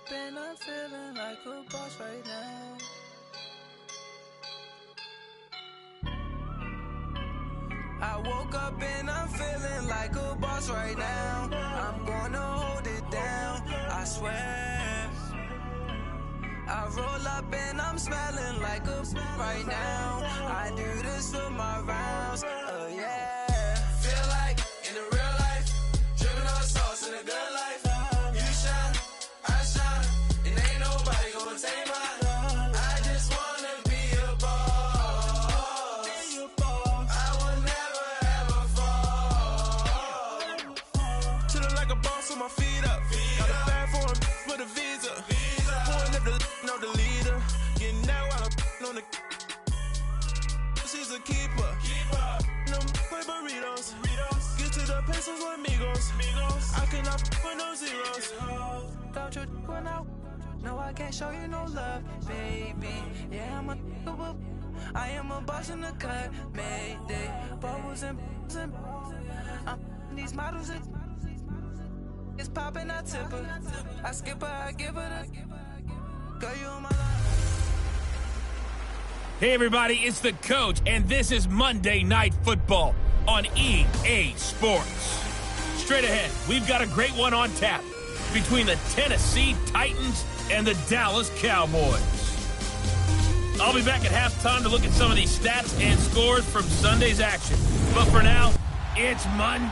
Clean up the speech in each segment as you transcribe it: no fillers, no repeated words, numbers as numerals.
up and I'm feeling like a boss right now. I woke up and I'm feeling like a boss right now. I'm gonna hold it down, I swear. I roll up and I'm smelling like a right now. I do this for my rounds, yeah. Feel like in the real life, dripping on sauce in a good life. You shine, I shine, and ain't nobody gonna take mine. I just wanna be a boss. I will never ever fall. Chillin' like a boss with my feet up. Got a bag for a visa. Pulling up know the leader. Getting out while I'm on the. She's a keeper. No play burritos. Get to the pesos with amigos. I cannot put no zeros. Don't you run out? No, I can't show you no love, baby. Yeah, I am a boss in the cut. Mayday. Bubbles and I'm these models. It's popping, I tip her. I skip her, I give her the. Girl, you on my life. Hey everybody, it's the coach, and this is Monday Night Football on EA Sports. Straight ahead, we've got a great one on tap between the Tennessee Titans and the Dallas Cowboys. I'll be back at halftime to look at some of these stats and scores from Sunday's action. But for now, it's Monday.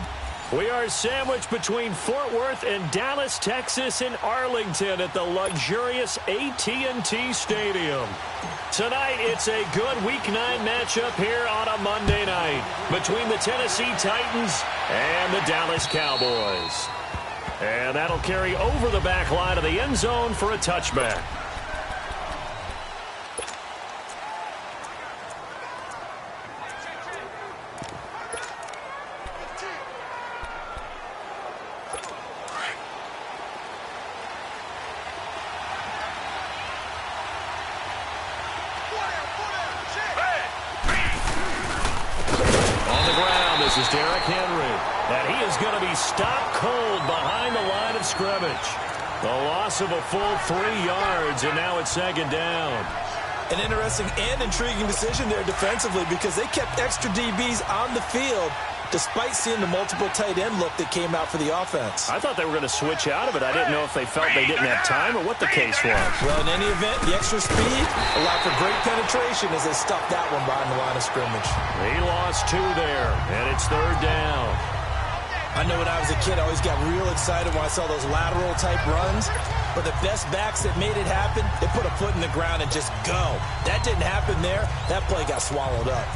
We are sandwiched between Fort Worth and Dallas, Texas, and Arlington at the luxurious AT&T Stadium. Tonight, it's a good Week 9 matchup here on a Monday night between the Tennessee Titans and the Dallas Cowboys. And that'll carry over the back line of the end zone for a touchback. This is Derrick Henry, and he is going to be stopped cold behind the line of scrimmage. The loss of a full 3 yards, and now it's second down. An interesting and intriguing decision there defensively because they kept extra DBs on the field despite seeing the multiple tight end look that came out for the offense. I thought they were going to switch out of it. I didn't know if they felt they didn't have time or what the case was. Well, in any event, the extra speed allowed for great penetration as they stuffed that one behind the line of scrimmage. He lost 2 there, and it's third down. I know when I was a kid, I always got real excited when I saw those lateral-type runs. But the best backs that made it happen, they put a foot in the ground and just go. That didn't happen there. That play got swallowed up.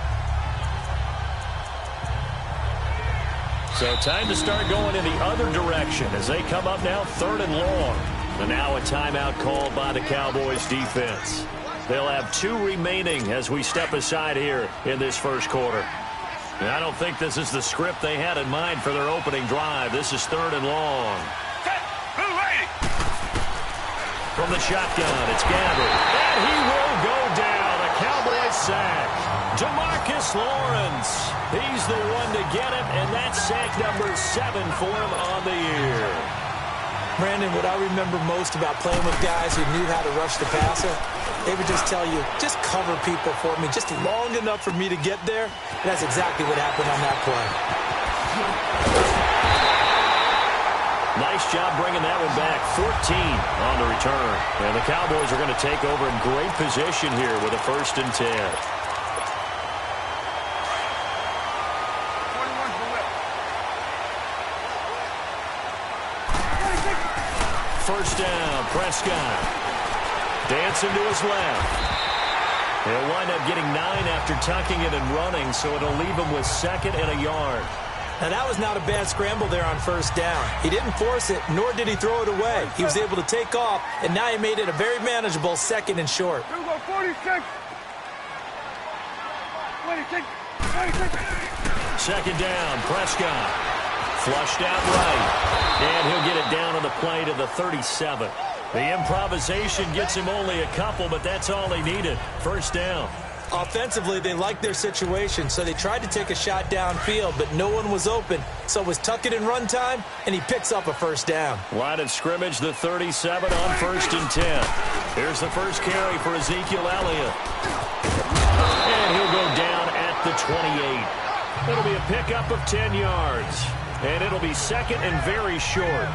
So time to start going in the other direction as they come up now third and long. And now a timeout called by the Cowboys defense. They'll have 2 remaining as we step aside here in this first quarter. And I don't think this is the script they had in mind for their opening drive. This is third and long. From the shotgun, it's Gabbard. And he will go down. A Cowboys sack. DeMarcus Lawrence. He's the one to get it, and that's sack number 7 for him on the year. Brandon, what I remember most about playing with guys who knew how to rush the passer, they would just tell you, just cover people for me, just long enough for me to get there. And that's exactly what happened on that play. Nice job bringing that one back. 14 on the return. And the Cowboys are going to take over in great position here with a 1st and 10. First down, Prescott. Dancing to his left. He'll wind up getting 9 after tucking it and running, so it'll leave him with 2nd and a yard. Now, that was not a bad scramble there on first down. He didn't force it, nor did he throw it away. He was able to take off, and now he made it a very manageable 2nd and short. 46. 26. 26. Second down, Prescott. Flushed out right. And he'll get it down on the play to the 37. The improvisation gets him only a couple, but that's all he needed. First down. Offensively, they liked their situation, so they tried to take a shot downfield, but no one was open. So it was tuck it in run time, and he picks up a first down. Line of scrimmage, the 37 on 1st and 10. Here's the first carry for Ezekiel Elliott. And he'll go down at the 28. It'll be a pickup of 10 yards. And it'll be second and very short.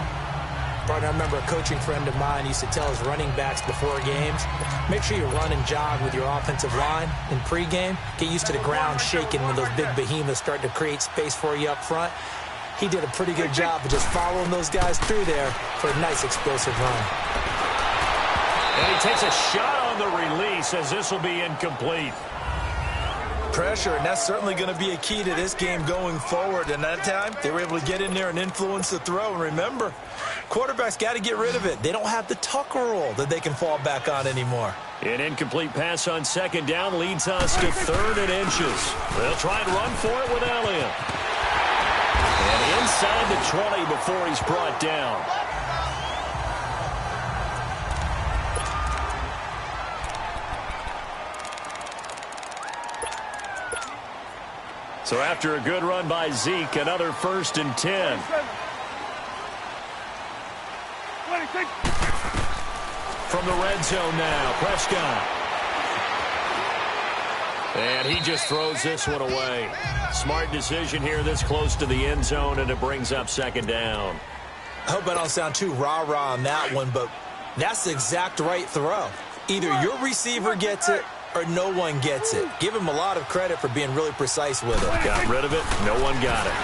I remember a coaching friend of mine used to tell his running backs before games, make sure you run and jog with your offensive line in pregame. Get used to the ground shaking when those big behemoths start to create space for you up front. He did a pretty good job of just following those guys through there for a nice explosive run. And he takes a shot on the release as this will be incomplete. Pressure, and that's certainly going to be a key to this game going forward. And that time, they were able to get in there and influence the throw. And remember, quarterbacks got to get rid of it. They don't have the tuck roll that they can fall back on anymore. An incomplete pass on second down leads us to 3rd and inches. They'll try and run for it with Elliott. And inside the 20 before he's brought down. So after a good run by Zeke, another 1st and 10. 26. From the red zone now, Prescott. And he just throws this one away. Smart decision here this close to the end zone, and it brings up 2nd down. I hope I don't sound too rah-rah on that one, but that's the exact right throw. Either your receiver gets it or no one gets it. Give him a lot of credit for being really precise with it. Got rid of it. No one got it.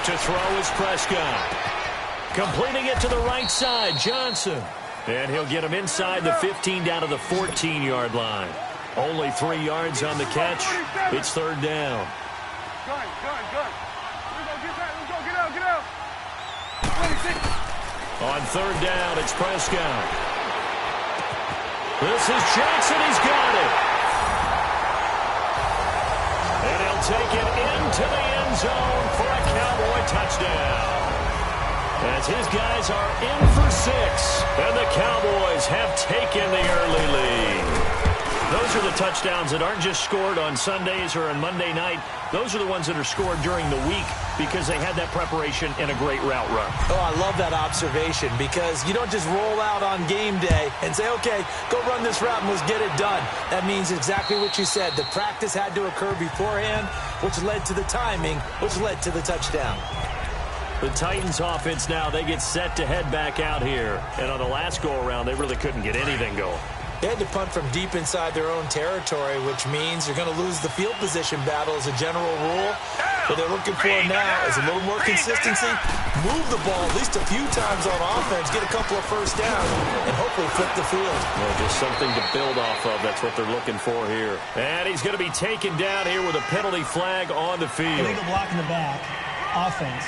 To throw is Prescott. Completing it to the right side, Johnson. And he'll get him inside the 15 down to the 14-yard line. Only 3 yards on the catch. It's 3rd down. Good. Let's go, get out. 26. On 3rd down, it's Prescott. This is Jackson. He's got it. And he'll take it into the end zone for a Cowboy touchdown. As his guys are in for 6, and the Cowboys have taken the early lead. Those are the touchdowns that aren't just scored on Sundays or on Monday night. Those are the ones that are scored during the week because they had that preparation and a great route run. Oh, I love that observation because you don't just roll out on game day and say, okay, go run this route and let's get it done. That means exactly what you said. The practice had to occur beforehand, which led to the timing, which led to the touchdown. The Titans offense now, they get set to head back out here. And on the last go-around, they really couldn't get anything going. They had to punt from deep inside their own territory, which means you're going to lose the field position battle as a general rule. What they're looking for now is a little more consistency, move the ball at least a few times on offense, get a couple of first downs, and hopefully flip the field. Well, just something to build off of. That's what they're looking for here. And he's going to be taken down here with a penalty flag on the field. Illegal block in the back. Offense.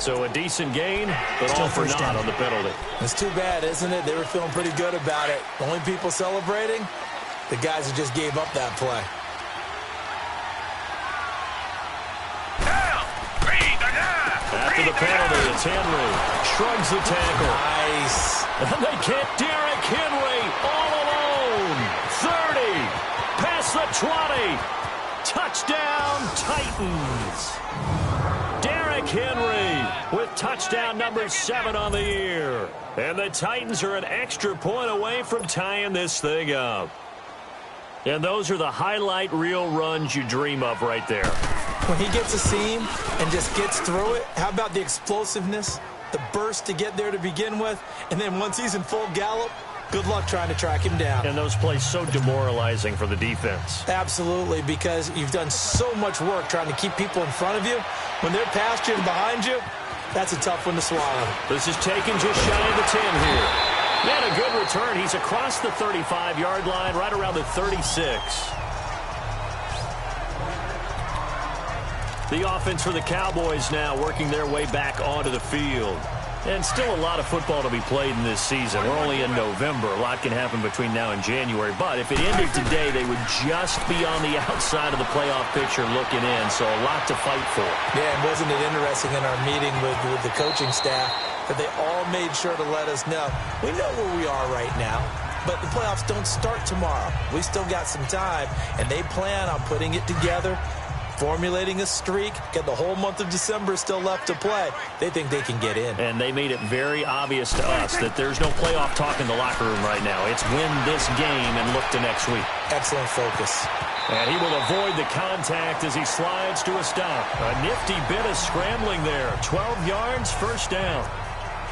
So a decent gain, but Still all for first naught down. on the penalty. It's too bad, isn't it? They were feeling pretty good about it. The only people celebrating, the guys who just gave up that play. After the penalty, it's Henry. Shrugs the tackle. Nice. And they get Derrick Henry all alone. 30. Past the 20. Touchdown, Titans. Derrick Henry with touchdown number 7 on the year. And the Titans are an extra point away from tying this thing up. And those are the highlight reel runs you dream of right there. When he gets a seam and just gets through it, how about the explosiveness, the burst to get there to begin with, and then once he's in full gallop, good luck trying to track him down. And those plays so demoralizing for the defense. Absolutely, because you've done so much work trying to keep people in front of you. When they're past you and behind you, that's a tough one to swallow. This is taken just shy of the 10 here. And a good return. He's across the 35-yard line, right around the 36. The offense for the Cowboys now working their way back onto the field. And still a lot of football to be played in this season. We're only in November. A lot can happen between now and January. But if it ended today, they would just be on the outside of the playoff picture looking in. So a lot to fight for. Yeah, and wasn't it interesting in our meeting with the coaching staff that they all made sure to let us know, we know where we are right now. but the playoffs don't start tomorrow. We still got some time, and they plan on putting it together, formulating a streak. Got the whole month of December still left to play. They think they can get in. And they made it very obvious to us that there's no playoff talk in the locker room right now. It's win this game and look to next week. Excellent focus. And he will avoid the contact as he slides to a stop. A nifty bit of scrambling there. 12 yards, first down.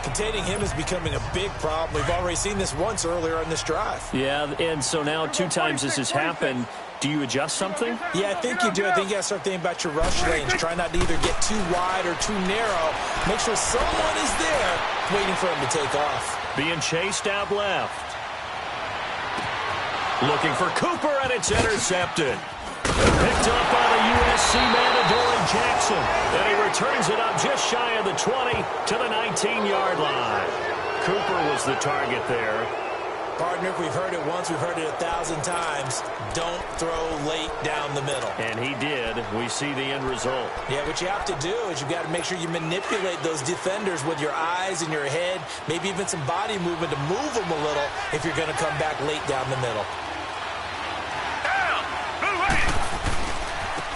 Containing him is becoming a big problem. We've already seen this once earlier in this drive. Yeah, and so now 2 times this has happened. Do you adjust something? Yeah, I think you do. I think you got to start thinking about your rush lanes. Try not to either get too wide or too narrow. Make sure someone is there waiting for him to take off. Being chased out left. Looking for Cooper, and it's intercepted. Picked up by the USC man, Adoree Jackson. And he returns it up just shy of the 20 to the 19-yard line. Cooper was the target there. Partner, if we've heard it once, we've heard it 1,000 times. Don't throw late down the middle. And he did. We see the end result. Yeah, what you have to do is you've got to make sure you manipulate those defenders with your eyes and your head, maybe even some body movement to move them a little if you're going to come back late down the middle.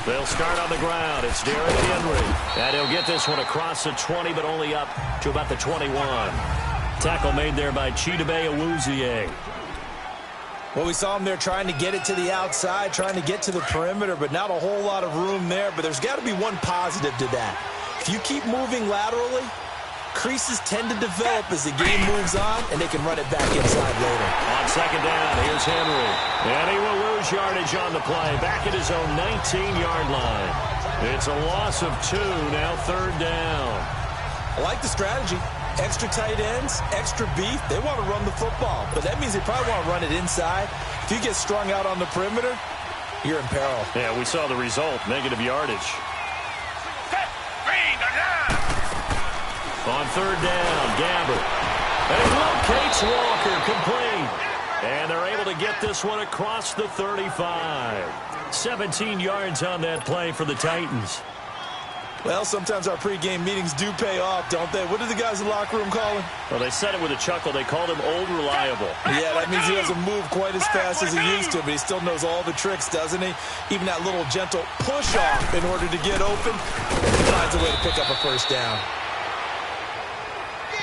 They'll start on the ground. It's Derrick Henry. And he'll get this one across the 20, but only up to about the 21. Tackle made there by Chidobe Awuzie. Well, we saw him there trying to get it to the outside, trying to get to the perimeter, but not a whole lot of room there. But there's got to be one positive to that. If you keep moving laterally, creases tend to develop as the game moves on, and they can run it back inside later. On second down, here's Henry. And he will lose yardage on the play, back at his own 19-yard line. It's a loss of 2, now third down. I like the strategy. Extra tight ends, extra beef. They want to run the football, but that means they probably want to run it inside. If you get strung out on the perimeter, you're in peril. Yeah, we saw the result, negative yardage. On third down, Gabbert. And he locates Walker, complete. And they're able to get this one across the 35. 17 yards on that play for the Titans. Well, sometimes our pregame meetings do pay off, don't they? What do the guys in the locker room call him? Well, they said it with a chuckle. They called him Old Reliable. Yeah, that means he doesn't move quite as fast as he used to, but he still knows all the tricks, doesn't he? Even that little gentle push-off in order to get open, he finds a way to pick up a first down.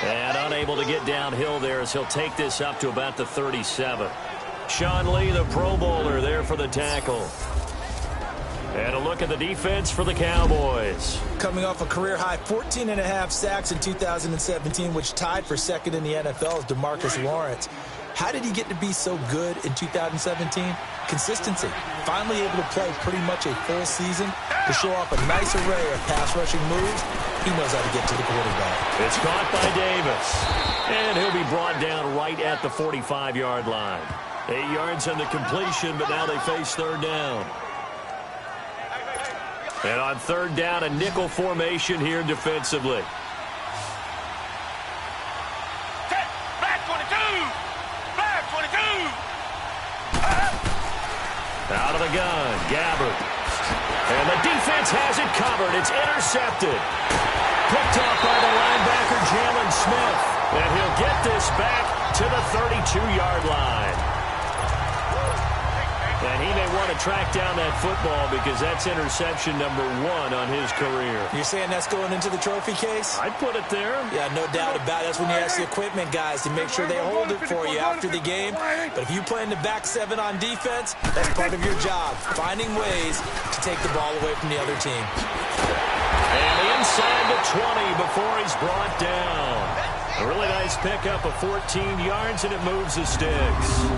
And unable to get downhill there as he'll take this up to about the 37. Sean Lee, the Pro Bowler, there for the tackle. And a look at the defense for the Cowboys. Coming off a career-high 14.5 sacks in 2017, which tied for second in the NFL as DeMarcus Lawrence. How did he get to be so good in 2017? Consistency. Finally able to play pretty much a full season to show off a nice array of pass-rushing moves. He knows how to get to the quarterback. It's caught by Davis. And he'll be brought down right at the 45-yard line. 8 yards on the completion, but now they face third down. And on third down, a nickel formation here defensively. Back 22! Back 22! Out of the gun, Gabbert. And the defense has it covered. It's intercepted. Picked up by the linebacker, Jalen Smith. And he'll get this back to the 32-yard line. And he may want to track down that football because that's interception number 1 on his career. You're saying that's going into the trophy case? I'd put it there. Yeah, no doubt about it. That's when you ask the equipment guys to make sure they hold it for you after the game. But if you play in the back 7 on defense, that's part of your job, finding ways to take the ball away from the other team. And inside the 20 before he's brought down. A really nice pickup of 14 yards, and it moves the sticks.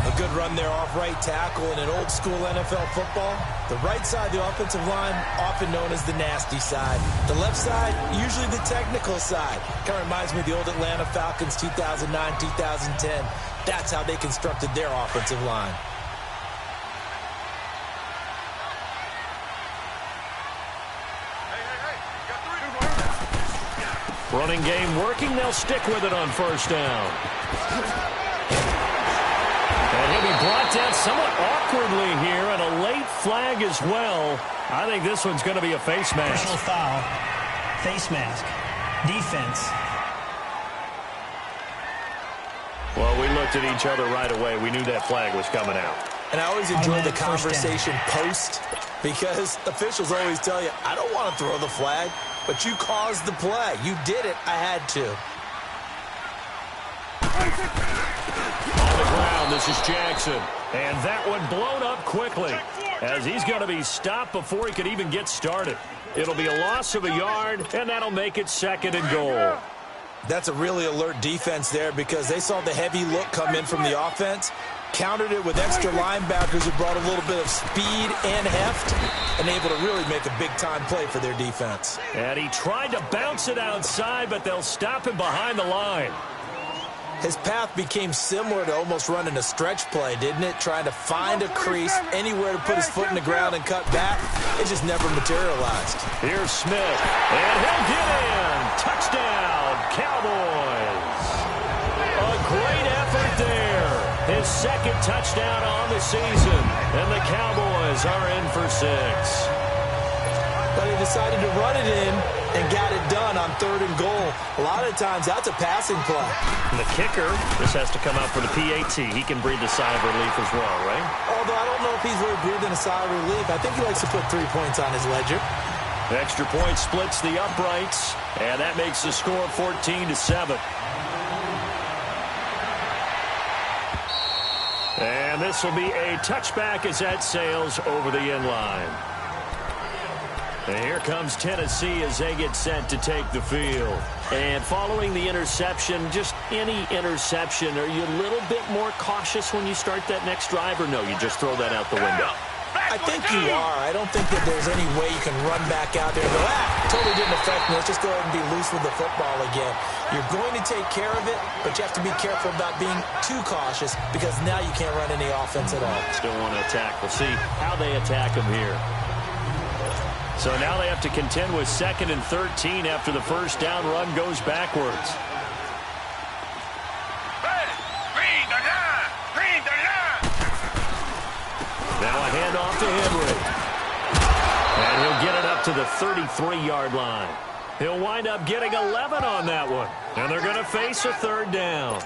A good run there off right tackle in an old-school NFL football. The right side, the offensive line, often known as the nasty side. The left side, usually the technical side. Kind of reminds me of the old Atlanta Falcons 2009-2010. That's how they constructed their offensive line. Running game working. They'll stick with it on first down. And he'll be brought down somewhat awkwardly here, and a late flag as well. I think this one's going to be a face mask. Personal foul, face mask, defense. Well, we looked at each other right away. We knew that flag was coming out. And I always enjoy the conversation post because officials always tell you, I don't want to throw the flag, but you caused the play. You did it. I had to. On the ground, this is Jackson. And that one blown up quickly as he's going to be stopped before he could even get started. It'll be a loss of a yard, and that'll make it 2nd and goal. That's a really alert defense there because they saw the heavy look come in from the offense, countered it with extra linebackers who brought a little bit of speed and heft, and able to really make a big-time play for their defense. And he tried to bounce it outside, but they'll stop him behind the line. His path became similar to almost running a stretch play, didn't it? Trying to find a crease, anywhere to put his foot in the ground and cut back. It just never materialized. Here's Smith, and he'll get in. Touchdown, Cowboys. A great effort there. His 2nd touchdown on the season, and the Cowboys are in for 6. But he decided to run it in and got it done on 3rd and goal. A lot of times, that's a passing play. And the kicker, this has to come out for the PAT. He can breathe a sigh of relief as well, right? Although I don't know if he's really breathing a sigh of relief. I think he likes to put 3 points on his ledger. Extra point splits the uprights, and that makes the score 14-7. And this will be a touchback as that sails over the end line. And here comes Tennessee as they get set to take the field. And following the interception, just any interception, are you a little bit more cautious when you start that next drive, or no, you just throw that out the window? I think you are. I don't think that there's any way you can run back out there and go, totally didn't affect me. Let's just go ahead and be loose with the football again. You're going to take care of it, but you have to be careful about being too cautious because now you can't run any offense at all. Still want to attack. We'll see how they attack him here. So now they have to contend with 2nd and 13 after the first down run goes backwards. Now a handoff to Henry. And he'll get it up to the 33-yard line. He'll wind up getting 11 on that one. And they're going to face a 3rd down.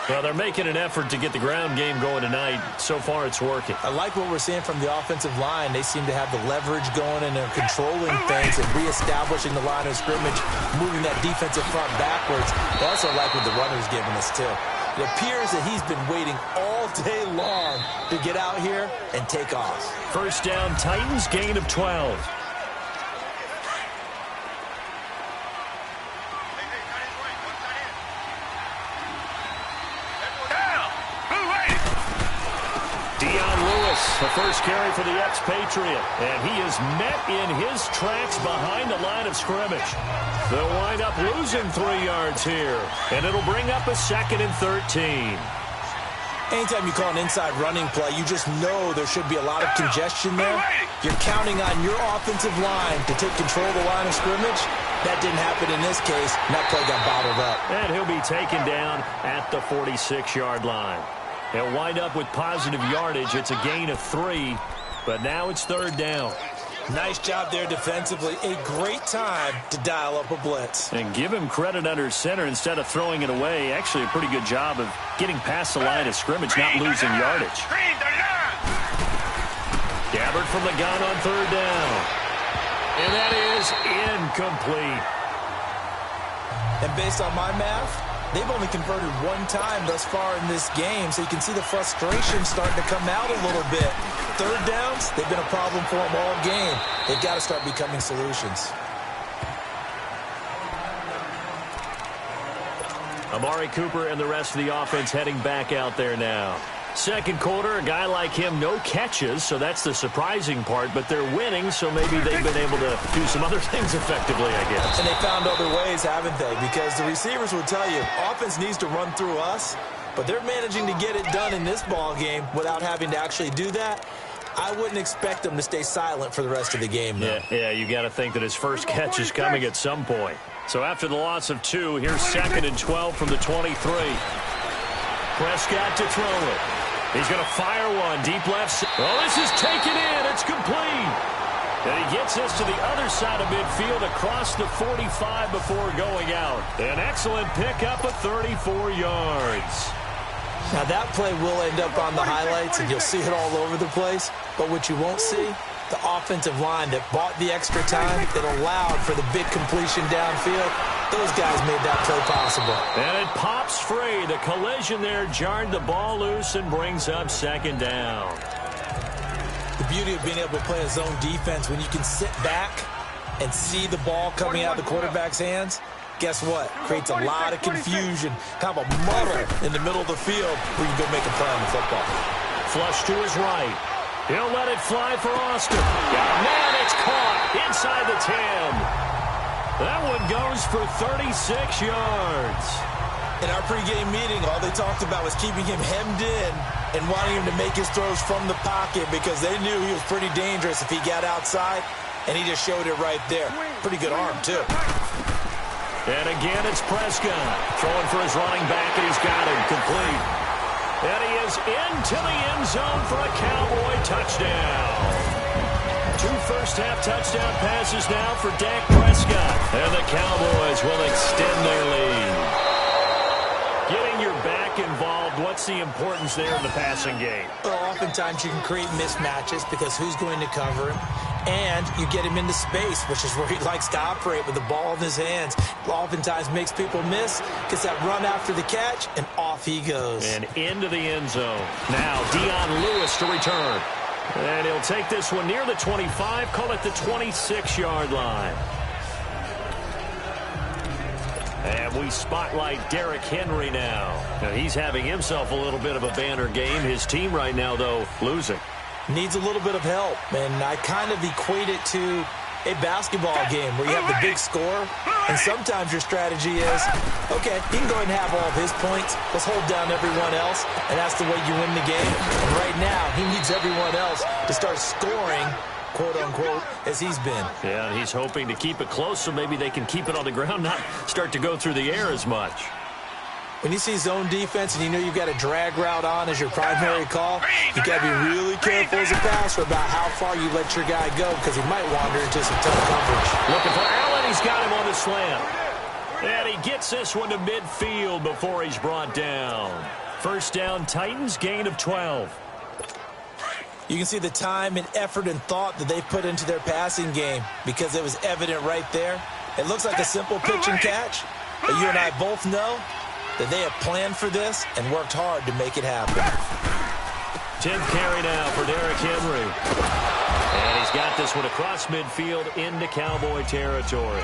Well, they're making an effort to get the ground game going tonight. So far, it's working. I like what we're seeing from the offensive line. They seem to have the leverage going, and they're controlling things and reestablishing the line of scrimmage, moving that defensive front backwards. I also like what the runner's giving us, too. It appears that he's been waiting all day long to get out here and take off. First down, Titans, gain of 12. The first carry for the expatriate, and he is met in his tracks behind the line of scrimmage. They'll wind up losing 3 yards here, and it'll bring up a 2nd and 13. Anytime you call an inside running play, you just know there should be a lot of congestion there. You're counting on your offensive line to take control of the line of scrimmage. That didn't happen in this case, and that play got bottled up. And he'll be taken down at the 46-yard line. He'll wind up with positive yardage. It's a gain of 3, but now it's 3rd down. Nice job there defensively. A great time to dial up a blitz. And give him credit under center instead of throwing it away. Actually, a pretty good job of getting past the line of scrimmage, not losing yardage. Gabbard from the gun on 3rd down. And that is incomplete. And based on my math, they've only converted 1 time thus far in this game, so you can see the frustration starting to come out a little bit. 3rd downs, they've been a problem for them all game. They've got to start becoming solutions. Amari Cooper and the rest of the offense heading back out there now. Second quarter, a guy like him, no catches, so that's the surprising part, but they're winning, so maybe they've been able to do some other things effectively, I guess. And they found other ways, haven't they? Because the receivers will tell you, offense needs to run through us, but they're managing to get it done in this ball game without having to actually do that. I wouldn't expect them to stay silent for the rest of the game, though. Yeah, you got to think that his first catch is coming at some point. So after the loss of 2, here's 2nd and 12 from the 23. Prescott to throw it. He's going to fire one deep left. Oh, this is taken in. It's complete. And he gets us to the other side of midfield across the 45 before going out. An excellent pickup of 34 yards. Now, that play will end up on the highlights, and you'll see it all over the place. But what you won't see, the offensive line that bought the extra time, that allowed for the big completion downfield, those guys made that play possible. And it pops free. The collision there jarred the ball loose and brings up second down. The beauty of being able to play a zone defense, when you can sit back and see the ball coming out of the quarterback's hands, guess what? Creates a lot of confusion, kind of a muddle in the middle of the field where you can go make a play on the football. Flush to his right. He'll let it fly for Austin. Man, it's caught inside the 10. That one goes for 36 yards. In our pregame meeting, all they talked about was keeping him hemmed in and wanting him to make his throws from the pocket because they knew he was pretty dangerous if he got outside, and he just showed it right there. Pretty good arm, too. And again, it's Prescott throwing for his running back, and he's got him complete. And he is into the end zone for a Cowboy touchdown. 2 first-half touchdown passes now for Dak Prescott. And the Cowboys will extend their lead. Getting your back involved, what's the importance there in the passing game? Well, oftentimes you can create mismatches because who's going to cover him? And you get him into space, which is where he likes to operate with the ball in his hands. Oftentimes makes people miss, gets that run after the catch, and off he goes. And into the end zone. Now Dion Lewis to return. And he'll take this one near the 25, call it the 26-yard line. And we spotlight Derrick Henry now. Now he's having himself a little bit of a banner game. His team right now, though, losing. Needs a little bit of help, and I kind of equate it to a basketball game where you have the big score, and sometimes your strategy is, okay, he can go ahead and have all of his points. Let's hold down everyone else, and that's the way you win the game. And right now, he needs everyone else to start scoring, quote-unquote, as he's been. Yeah, he's hoping to keep it close so maybe they can keep it on the ground, not start to go through the air as much. When you see zone defense and you know you've got a drag route on as your primary call, you got to be really careful as a passer about how far you let your guy go because he might wander into some tough coverage. Looking for Allen. He's got him on the slant. And he gets this one to midfield before he's brought down. First down, Titans, gain of 12. You can see the time and effort and thought that they put into their passing game because it was evident right there. It looks like a simple pitch and catch, but you and I both know that they have planned for this and worked hard to make it happen. 10th carry now for Derrick Henry. And he's got this one across midfield into Cowboy territory.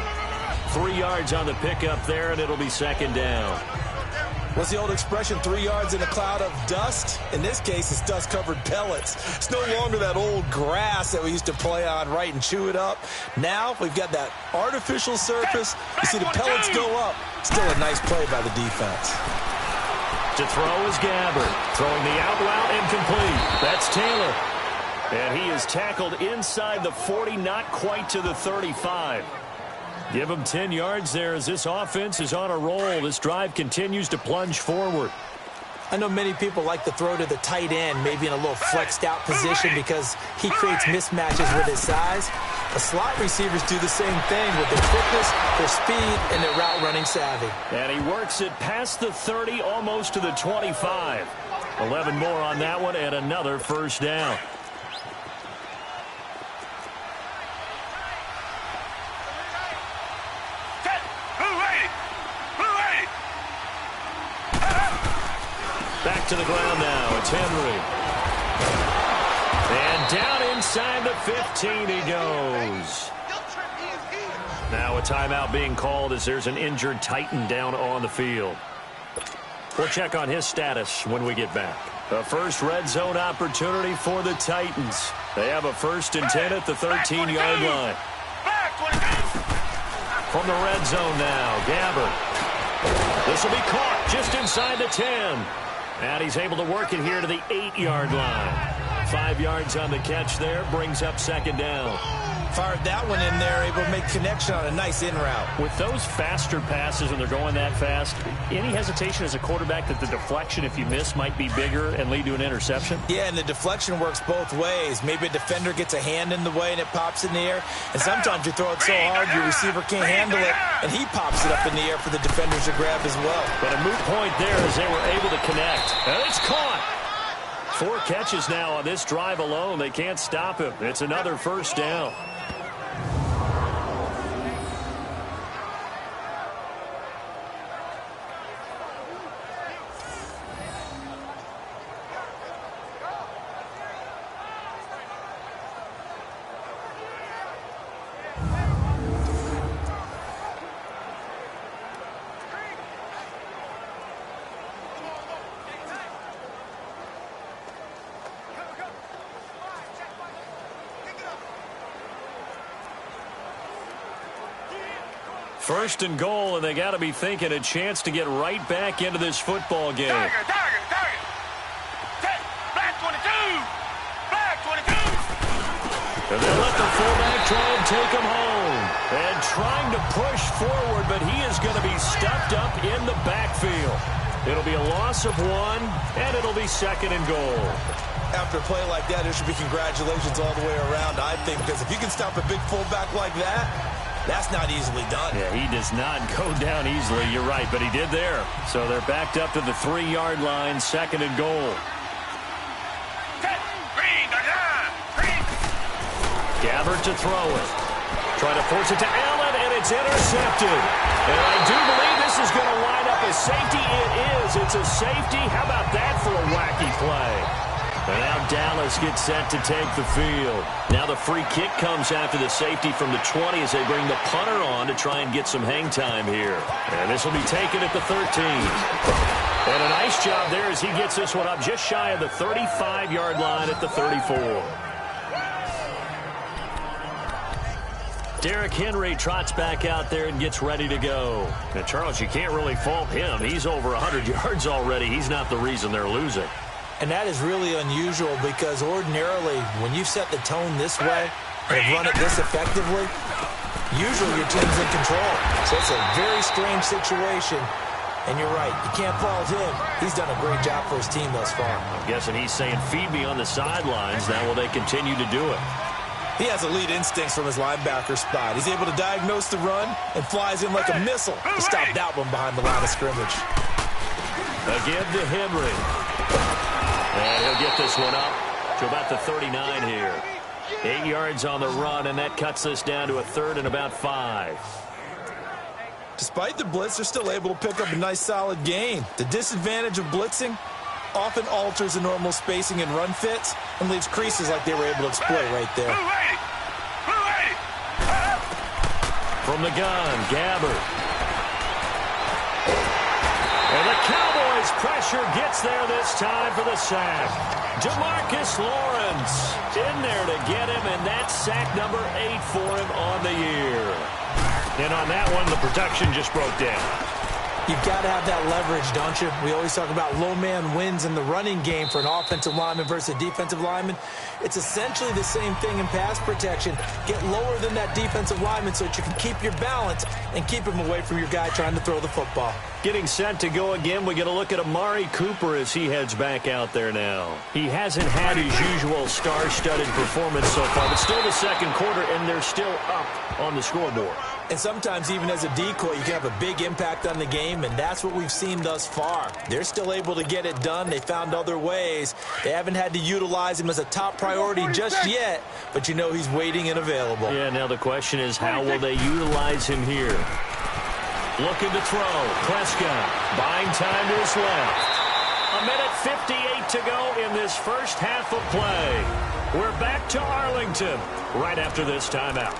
3 yards on the pickup there, and it'll be second down. What's the old expression, 3 yards in a cloud of dust? In this case, it's dust-covered pellets. It's no longer that old grass that we used to play on, right, and chew it up. Now we've got that artificial surface. You see the pellets go up. Still a nice play by the defense. To throw is Gabbard. Throwing the out route incomplete. That's Taylor. And he is tackled inside the 40, not quite to the 35. Give him 10 yards there as this offense is on a roll. This drive continues to plunge forward. I know many people like to throw to the tight end, maybe in a little flexed out position because he creates mismatches with his size. The slot receivers do the same thing with their quickness, their speed, and their route running savvy. And he works it past the 30, almost to the 25. 11 more on that one and another first down. Back to the ground now. It's Henry. And down inside the 15 he goes. Now a timeout being called as there's an injured Titan down on the field. We'll check on his status when we get back. A first red zone opportunity for the Titans. They have a 1st and 10 at the 13-yard line. From the red zone now, Gabbard. This will be caught just inside the 10. And he's able to work it here to the 8-yard line. 5 yards on the catch there, brings up second down. Fired that one in there, able to make connection on a nice in route. With those faster passes when they're going that fast, any hesitation as a quarterback that the deflection, if you miss, might be bigger and lead to an interception? Yeah, and the deflection works both ways. Maybe a defender gets a hand in the way and it pops in the air. And sometimes you throw it so hard your receiver can't handle it, and he pops it up in the air for the defenders to grab as well. But a moot point there as they were able to connect. And it's caught. 4 catches now on this drive alone. They can't stop him. It's another first down. First and goal, and they got to be thinking a chance to get right back into this football game. Target. Set. Flag 22. Flag 22. And they let the fullback try and take him home. And trying to push forward, but he is going to be stuffed up in the backfield. It'll be a loss of 1, and it'll be second and goal. After a play like that, there should be congratulations all the way around, I think, because if you can stop a big fullback like that, that's not easily done. Yeah, he does not go down easily, you're right, but he did there. So they're backed up to the 3-yard line, second and goal. Set. Green. Green. Gabbert to throw it. Trying to force it to Allen, and it's intercepted. And I do believe this is going to line up a safety. It is. It's a safety. How about that for a wacky play? And now Dallas gets set to take the field. Now the free kick comes after the safety from the 20 as they bring the punter on to try and get some hang time here. And this will be taken at the 13. And a nice job there as he gets this one up just shy of the 35-yard line at the 34. Derrick Henry trots back out there and gets ready to go. Now, Charles, you can't really fault him. He's over 100 yards already. He's not the reason they're losing. And that is really unusual because ordinarily, when you set the tone this way and run it this effectively, usually your team's in control. So it's a very strange situation. And you're right, you can't fault him. He's done a great job for his team thus far. I'm guessing he's saying, feed me on the sidelines. Now will they continue to do it? He has elite instincts from his linebacker spot. He's able to diagnose the run and flies in like a missile to stop that one behind the line of scrimmage. Again to Henry. And he'll get this one up to about the 39 here. 8 yards on the run, and that cuts this down to a 3rd and about 5. Despite the blitz, they're still able to pick up a nice, solid gain. The disadvantage of blitzing often alters the normal spacing and run fits and leaves creases like they were able to exploit right there. From the gun, Gabbert. And the Cowboys pressure gets there this time for the sack. DeMarcus Lawrence in there to get him, and that's sack number 8 for him on the year. And on that one, the protection just broke down. You've got to have that leverage, don't you? We always talk about low man wins in the running game for an offensive lineman versus a defensive lineman. It's essentially the same thing in pass protection. Get lower than that defensive lineman so that you can keep your balance and keep him away from your guy trying to throw the football. Getting set to go again, we get a look at Amari Cooper as he heads back out there now. He hasn't had his usual star-studded performance so far, but still the second quarter, and they're still up on the scoreboard. And sometimes even as a decoy, you can have a big impact on the game, and that's what we've seen thus far. They're still able to get it done. They found other ways. They haven't had to utilize him as a top priority just yet, but you know he's waiting and available. Yeah, now the question is, how will they utilize him here? Looking to throw. Prescott buying time to his left. 1:58 to go in this first half of play. We're back to Arlington right after this timeout.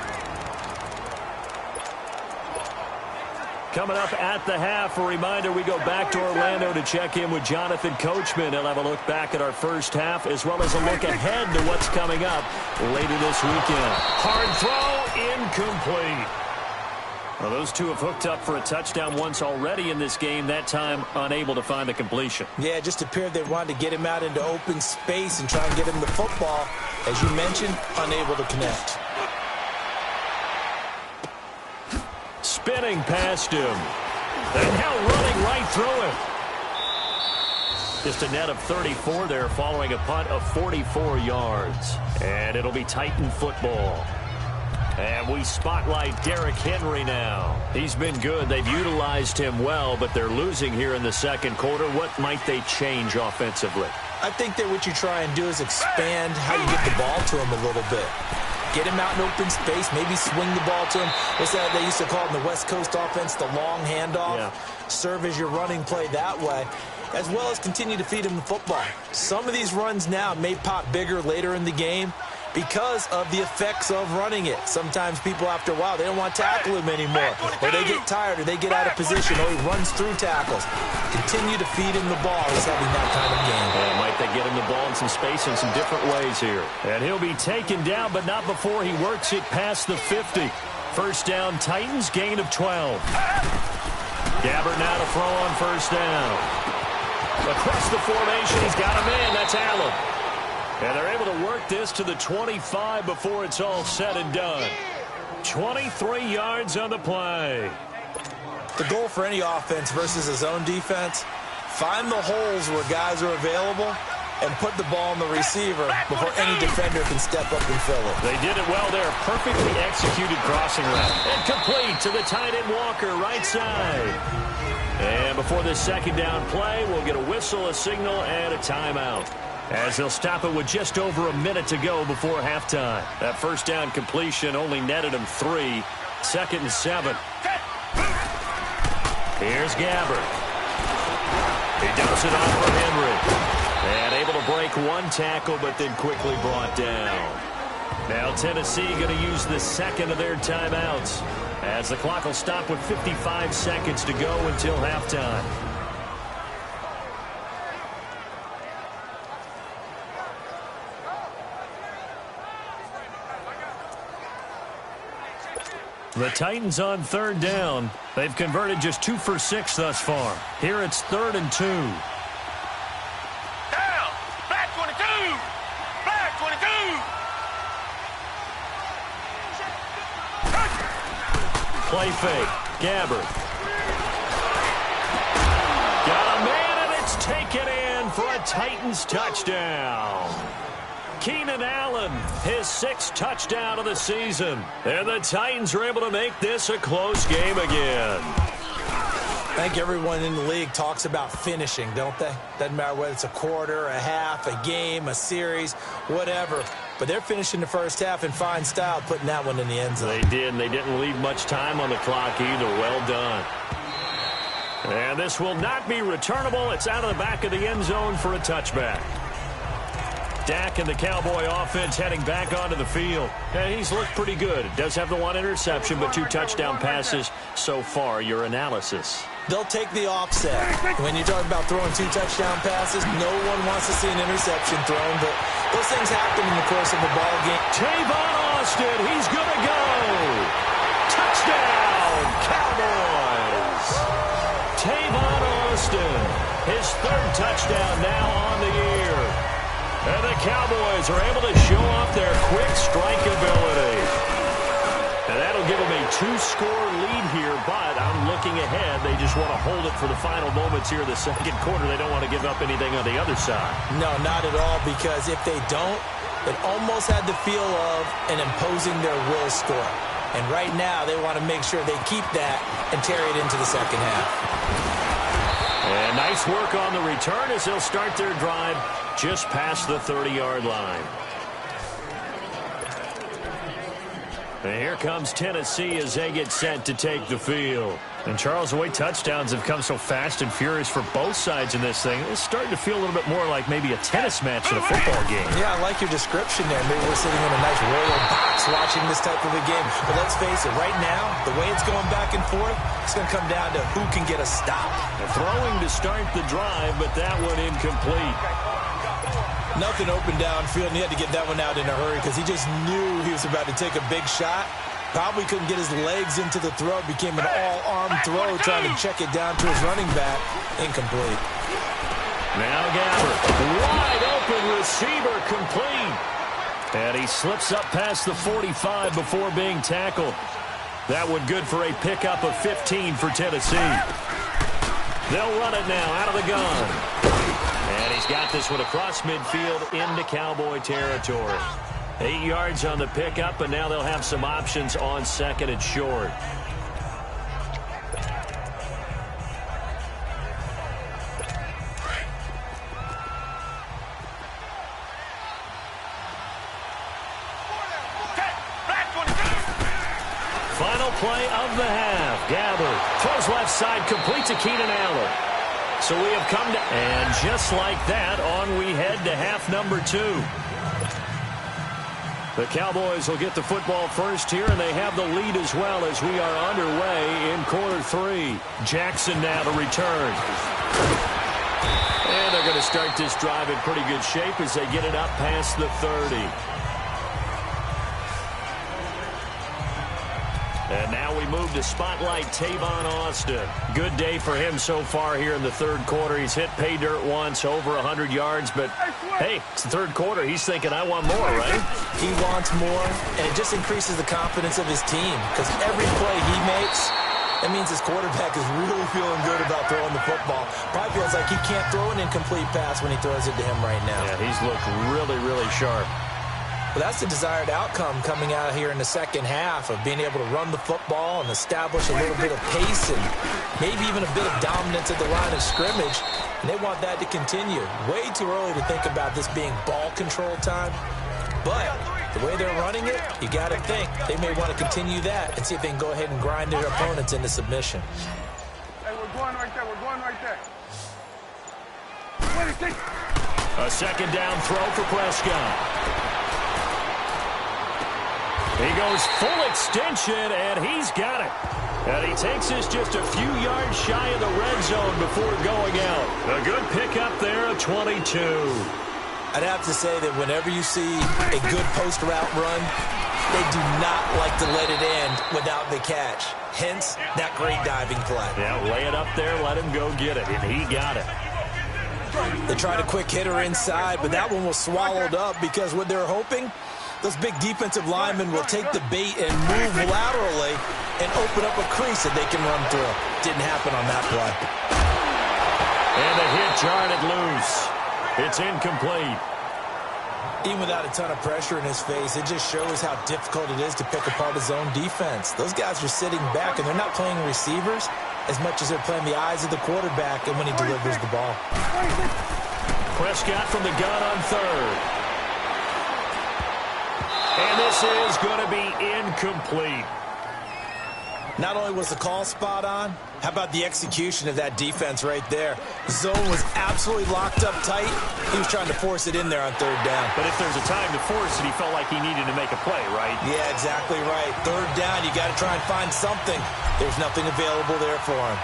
Coming up at the half, a reminder, we go back to Orlando to check in with Jonathan Coachman. He'll have a look back at our first half as well as a look ahead to what's coming up later this weekend. Hard throw, incomplete. Well, those two have hooked up for a touchdown once already in this game, that time unable to find the completion. Yeah, it just appeared they wanted to get him out into open space and try and get him the football. As you mentioned, unable to connect. spinning past him. And now running right through it. Just a net of 34 there following a punt of 44 yards. And it'll be Titan football. And we spotlight Derrick Henry now. He's been good. They've utilized him well, but they're losing here in the second quarter. What might they change offensively? I think that what you try and do is expand how you get the ball to him a little bit. Get him out in open space, maybe swing the ball to him. What's that they used to call it in the West Coast offense, the long handoff? Yeah. Serve as your running play that way, as well as continue to feed him the football. Some of these runs now may pop bigger later in the game because of the effects of running it. Sometimes people, after a while, they don't want to tackle him anymore, or they get tired, or they get out of position, or he runs through tackles. Continue to feed him the ball. He's having that kind of game. Yeah, might they get him the ball in some space in some different ways here. And he'll be taken down, but not before he works it past the 50. First down, Titans, gain of 12. Gabbert now to throw on first down. Across the formation, he's got him in. That's Allen. And they're able to work this to the 25 before it's all said and done. 23 yards on the play. The goal for any offense versus a zone defense, find the holes where guys are available and put the ball on the receiver before any defender can step up and fill it. They did it well there. Perfectly executed crossing route. And complete to the tight end Walker, right side. And before this second down play, we'll get a whistle, a signal, and a timeout, as they'll stop it with just over a minute to go before halftime. That first down completion only netted him 3. 2nd and 7. Here's Gabbert. He dumps it off for Henry. And able to break one tackle, but then quickly brought down. Now Tennessee going to use the second of their timeouts, as the clock will stop with 55 seconds to go until halftime. The Titans on third down. They've converted just 2 for 6 thus far. Here it's 3rd and 2. Down! Black 22! Black 22! Play fake. Gabbert. Got a man, and it's taken in for a Titans touchdown. Keenan Allen, his 6th touchdown of the season. And the Titans are able to make this a close game again. I think everyone in the league talks about finishing, don't they? Doesn't matter whether it's a quarter, a half, a game, a series, whatever. But they're finishing the first half in fine style, putting that one in the end zone. They did, and they didn't leave much time on the clock either. Well done. And this will not be returnable. It's out of the back of the end zone for a touchback. Dak and the Cowboy offense heading back onto the field. And he's looked pretty good. Does have the 1 interception, but 2 touchdown passes so far. Your analysis? They'll take the offset. When you talk about throwing 2 touchdown passes, no one wants to see an interception thrown, but those things happen in the course of a ball game. Tavon Austin, he's going to go. Touchdown, Cowboys. Tavon Austin, his 3rd touchdown now on the year. And the Cowboys are able to show off their quick strike ability. And that'll give them a 2-score lead here, but I'm looking ahead. They just want to hold it for the final moments here in the second quarter. They don't want to give up anything on the other side. No, not at all, because if they don't, it almost had the feel of an imposing their will score. And right now, they want to make sure they keep that and carry it into the second half. And nice work on the return as they'll start their drive just past the 30-yard line. And here comes Tennessee as they get set to take the field. And Charles, the way touchdowns have come so fast and furious for both sides in this thing, it's starting to feel a little bit more like maybe a tennis match in a football game. Yeah, I like your description there. Maybe we're sitting in a nice royal box watching this type of a game. But let's face it, right now, the way it's going back and forth, it's going to come down to who can get a stop. And throwing to start the drive, but that one incomplete. Nothing open downfield, and he had to get that one out in a hurry because he just knew he was about to take a big shot. Probably couldn't get his legs into the throw. Became an all-arm throw, trying to check it down to his running back. Incomplete. Now Gabbert, wide open receiver, complete. And he slips up past the 45 before being tackled. That one good for a pickup of 15 for Tennessee. They'll run it now out of the gun. And he's got this one across midfield into Cowboy territory. 8 yards on the pickup, and now they'll have some options on second and short. Final play of the half. Gabbard throws left side, complete to Keenan Allen. So we have come to, and just like that, on we head to half number 2. The Cowboys will get the football first here, and they have the lead as well as we are underway in quarter 3. Jackson now to return. And they're going to start this drive in pretty good shape as they get it up past the 30. And now we move to spotlight Tavon Austin. Good day for him so far here in the third quarter. He's hit pay dirt once, over 100 yards. But, hey, it's the third quarter. He's thinking, I want more, right? He wants more, and it just increases the confidence of his team. Because every play he makes, that means his quarterback is really feeling good about throwing the football. Probably feels like he can't throw an incomplete pass when he throws it to him right now. Yeah, he's looked really, really sharp. Well, that's the desired outcome coming out here in the second half of being able to run the football and establish a little bit of pace and maybe even a bit of dominance at the line of scrimmage. And they want that to continue. Way too early to think about this being ball control time. But the way they're running it, you got to think they may want to continue that and see if they can go ahead and grind their opponents into submission. Hey, we're going right there. We're going right there. A second down throw for Prescott. He goes full extension, and he's got it. And he takes us just a few yards shy of the red zone before going out. A good pickup there, a 22. I'd have to say that whenever you see a good post route run, they do not like to let it end without the catch. Hence, that great diving play. Yeah, lay it up there, let him go get it, and he got it. They tried a quick hitter inside, but that one was swallowed up because what they're hoping, those big defensive linemen will take the bait and move laterally and open up a crease that they can run through. Didn't happen on that play. And the hit jarred it loose. It's incomplete. Even without a ton of pressure in his face, it just shows how difficult it is to pick apart his own defense. Those guys are sitting back, and they're not playing receivers as much as they're playing the eyes of the quarterback and when he delivers the ball. Prescott from the gun on third. And this is going to be incomplete. Not only was the call spot on, how about the execution of that defense right there? Zone was absolutely locked up tight. He was trying to force it in there on third down. But if there's a time to force it, he felt like he needed to make a play, right? Yeah, exactly right. Third down, you got to try and find something. There's nothing available there for him.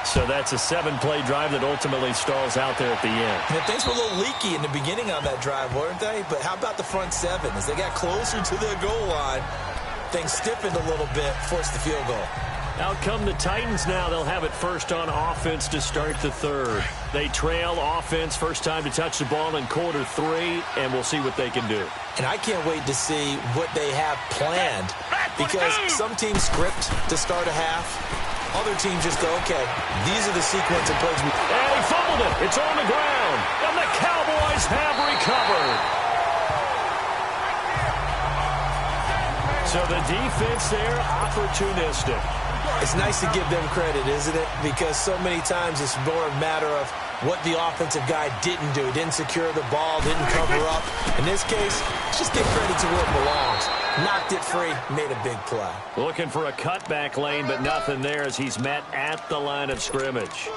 So that's a 7-play drive that ultimately stalls out there at the end. And things were a little leaky in the beginning on that drive, weren't they? But how about the front seven? As they got closer to their goal line, things stiffened a little bit, forced the field goal. Out come the Titans now. They'll have it first on offense to start the third. They trail offense, first time to touch the ball in quarter 3, and we'll see what they can do. And I can't wait to see what they have planned, because some teams script to start a half. Other teams just go, okay, these are the sequence of plays. And he fumbled it. It's on the ground. And the Cowboys have recovered. So the defense there, opportunistic. It's nice to give them credit, isn't it? Because so many times it's more a matter of what the offensive guy didn't do. Didn't secure the ball, didn't cover up. In this case, just give credit to where it belongs. Knocked it free, made a big play. Looking for a cutback lane, but nothing there as he's met at the line of scrimmage.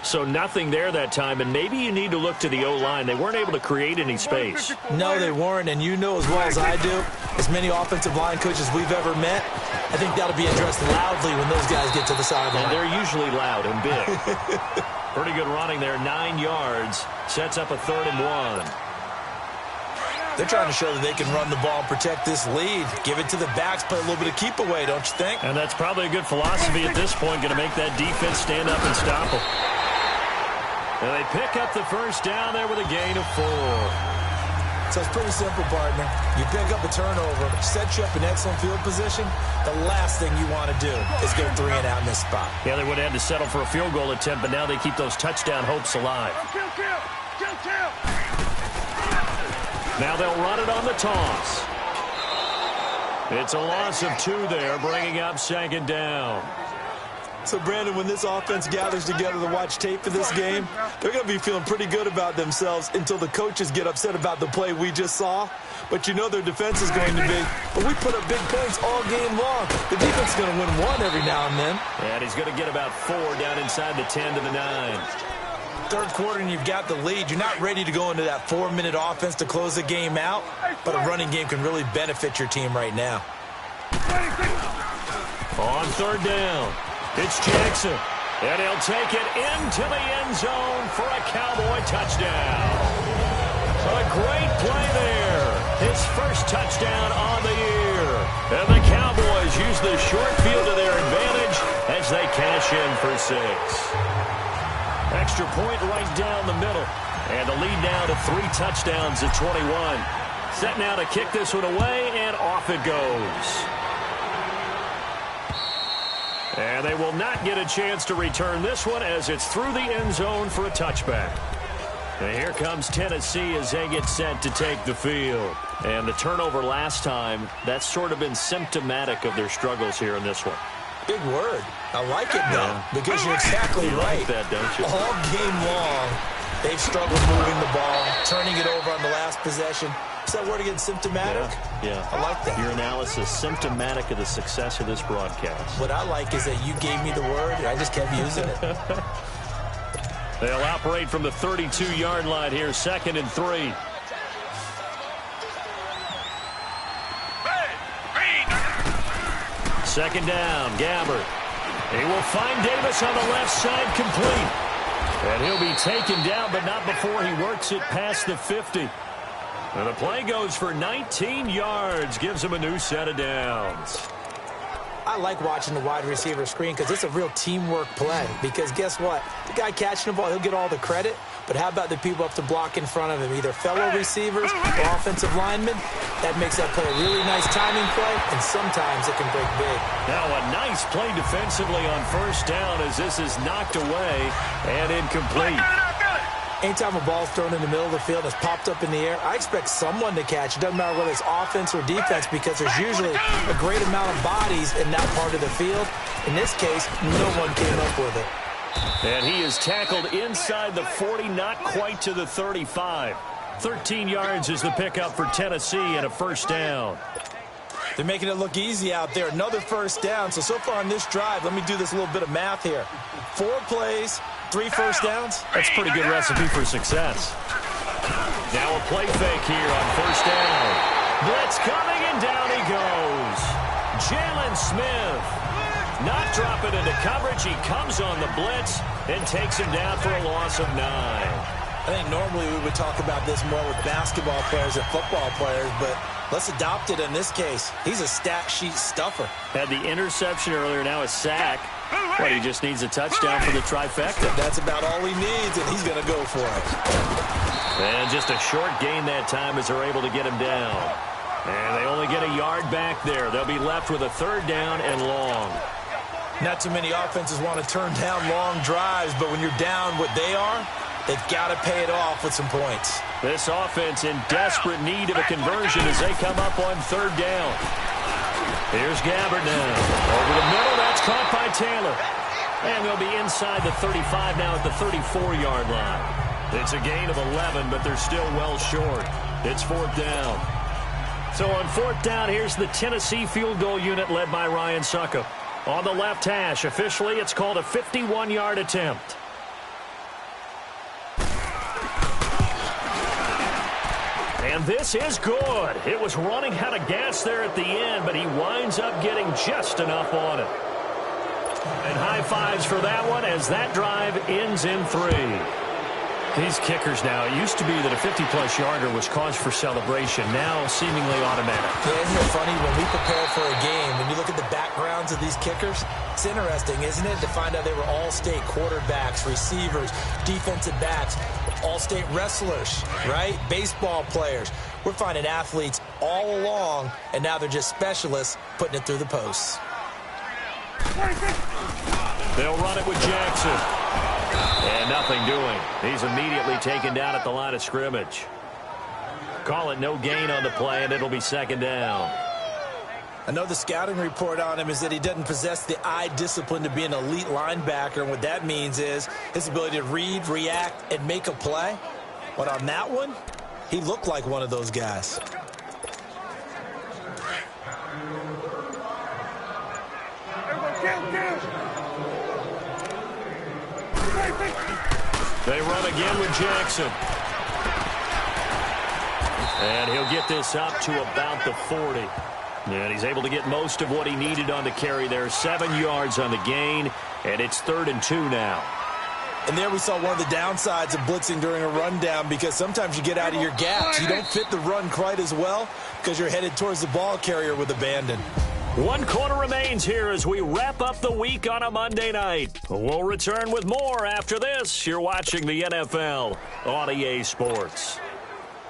So nothing there that time, and maybe you need to look to the O-line. They weren't able to create any space. No, they weren't, and you know as well as I do, as many offensive line coaches we've ever met, I think that'll be addressed loudly when those guys get to the sideline. And they're usually loud and big. Pretty good running there, 9 yards. Sets up a 3rd and 1. They're trying to show that they can run the ball and protect this lead. Give it to the backs, play a little bit of keep away, don't you think? And that's probably a good philosophy at this point, going to make that defense stand up and stop them. And they pick up the first down there with a gain of 4. So it's pretty simple, partner. You pick up a turnover, set you up in excellent field position. The last thing you want to do is go 3 and out in this spot. Yeah, they would have had to settle for a field goal attempt, but now they keep those touchdown hopes alive. Kill. Now they'll run it on the toss. It's a loss of 2 there, bringing up 2nd down. So, Brandon, when this offense gathers together to watch tape for this game, they're going to be feeling pretty good about themselves until the coaches get upset about the play we just saw. But you know their defense is going to be, but we put up big points all game long. The defense is going to win 1 every now and then. And he's going to get about 4 down inside the 10 to the 9. Third quarter and you've got the lead. You're not ready to go into that 4-minute offense to close the game out, but a running game can really benefit your team right now. On 3rd down, it's Jackson, and he'll take it into the end zone for a Cowboy touchdown. A great play there. His first touchdown on the year. And the Cowboys use the short field to their advantage as they cash in for 6. Extra point right down the middle. And the lead now to 3 touchdowns at 21. Set now to kick this one away, and off it goes. And they will not get a chance to return this one as it's through the end zone for a touchback. And here comes Tennessee as they get set to take the field. And the turnover last time, that's sort of been symptomatic of their struggles here in this one. Big word. I like it, though, because you're exactly right. Like that, don't you? All game long, they've struggled moving the ball, turning it over on the last possession. Is that word again, symptomatic? Yeah. I like that. Your analysis, symptomatic of the success of this broadcast. What I like is that you gave me the word, and I just kept using it. They'll operate from the 32-yard line here, 2nd and 3. Second down, Gabbert. He will find Davis on the left side, complete. And he'll be taken down, but not before he works it past the 50. And the play goes for 19 yards, gives him a new set of downs. I like watching the wide receiver screen because it's a real teamwork play. Because guess what? The guy catching the ball, he'll get all the credit. But how about the people up to block in front of him? Either fellow receivers or offensive linemen. That makes that play a really nice timing play, and sometimes it can break big. Now a nice play defensively on 1st down as this is knocked away and incomplete. Anytime a ball's thrown in the middle of the field and it's popped up in the air, I expect someone to catch. It doesn't matter whether it's offense or defense because there's usually a great amount of bodies in that part of the field. In this case, no one came up with it. And he is tackled inside the 40, not quite to the 35. 13 yards is the pickup for Tennessee and a 1st down. They're making it look easy out there. Another 1st down. So far on this drive, let me do this little bit of math here. 4 plays, 3 1st downs. That's a pretty good recipe for success. Now a play fake here on 1st down. Blitz coming, and down he goes. Jalen Smith not dropping into coverage. He comes on the blitz and takes him down for a loss of 9. I think normally we would talk about this more with basketball players and football players, but let's adopt it in this case. He's a stat sheet stuffer. Had the interception earlier, now a sack. But he just needs a touchdown for the trifecta. That's about all he needs, and he's going to go for it. And just a short gain that time as they're able to get him down. And they only get a yard back there. They'll be left with a 3rd down and long. Not too many offenses want to turn down long drives, but when you're down what they are, they've got to pay it off with some points. This offense in desperate need of a conversion as they come up on 3rd down. Here's Gabbert now. Over the middle, that's caught by Taylor. And they'll be inside the 35 now at the 34-yard line. It's a gain of 11, but they're still well short. It's 4th down. So on 4th down, here's the Tennessee field goal unit led by Ryan Suckup. On the left hash, officially, it's called a 51-yard attempt. And this is good. It was running out of gas there at the end, but he winds up getting just enough on it. And high fives for that one as that drive ends in 3. These kickers now, it used to be that a 50-plus yarder was cause for celebration. Now seemingly automatic. Yeah, isn't it funny when we prepare for a game, when you look at the backgrounds of these kickers, it's interesting, isn't it, to find out they were all-state quarterbacks, receivers, defensive backs, all-state wrestlers, right? Baseball players. We're finding athletes all along, and now they're just specialists putting it through the posts. They'll run it with Jackson. And nothing doing. He's immediately taken down at the line of scrimmage. Call it no gain on the play, and it'll be second down. I know the scouting report on him is that he doesn't possess the eye discipline to be an elite linebacker, and what that means is his ability to read, react, and make a play. But on that one, he looked like one of those guys. They run again with Jackson. And he'll get this up to about the 40. And he's able to get most of what he needed on the carry there. 7 yards on the gain, and it's 3rd and 2 now. And there we saw one of the downsides of blitzing during a rundown, because sometimes you get out of your gaps. You don't fit the run quite as well because you're headed towards the ball carrier with abandon. 1 quarter remains here as we wrap up the week on a Monday night. We'll return with more after this. You're watching the NFL on EA Sports.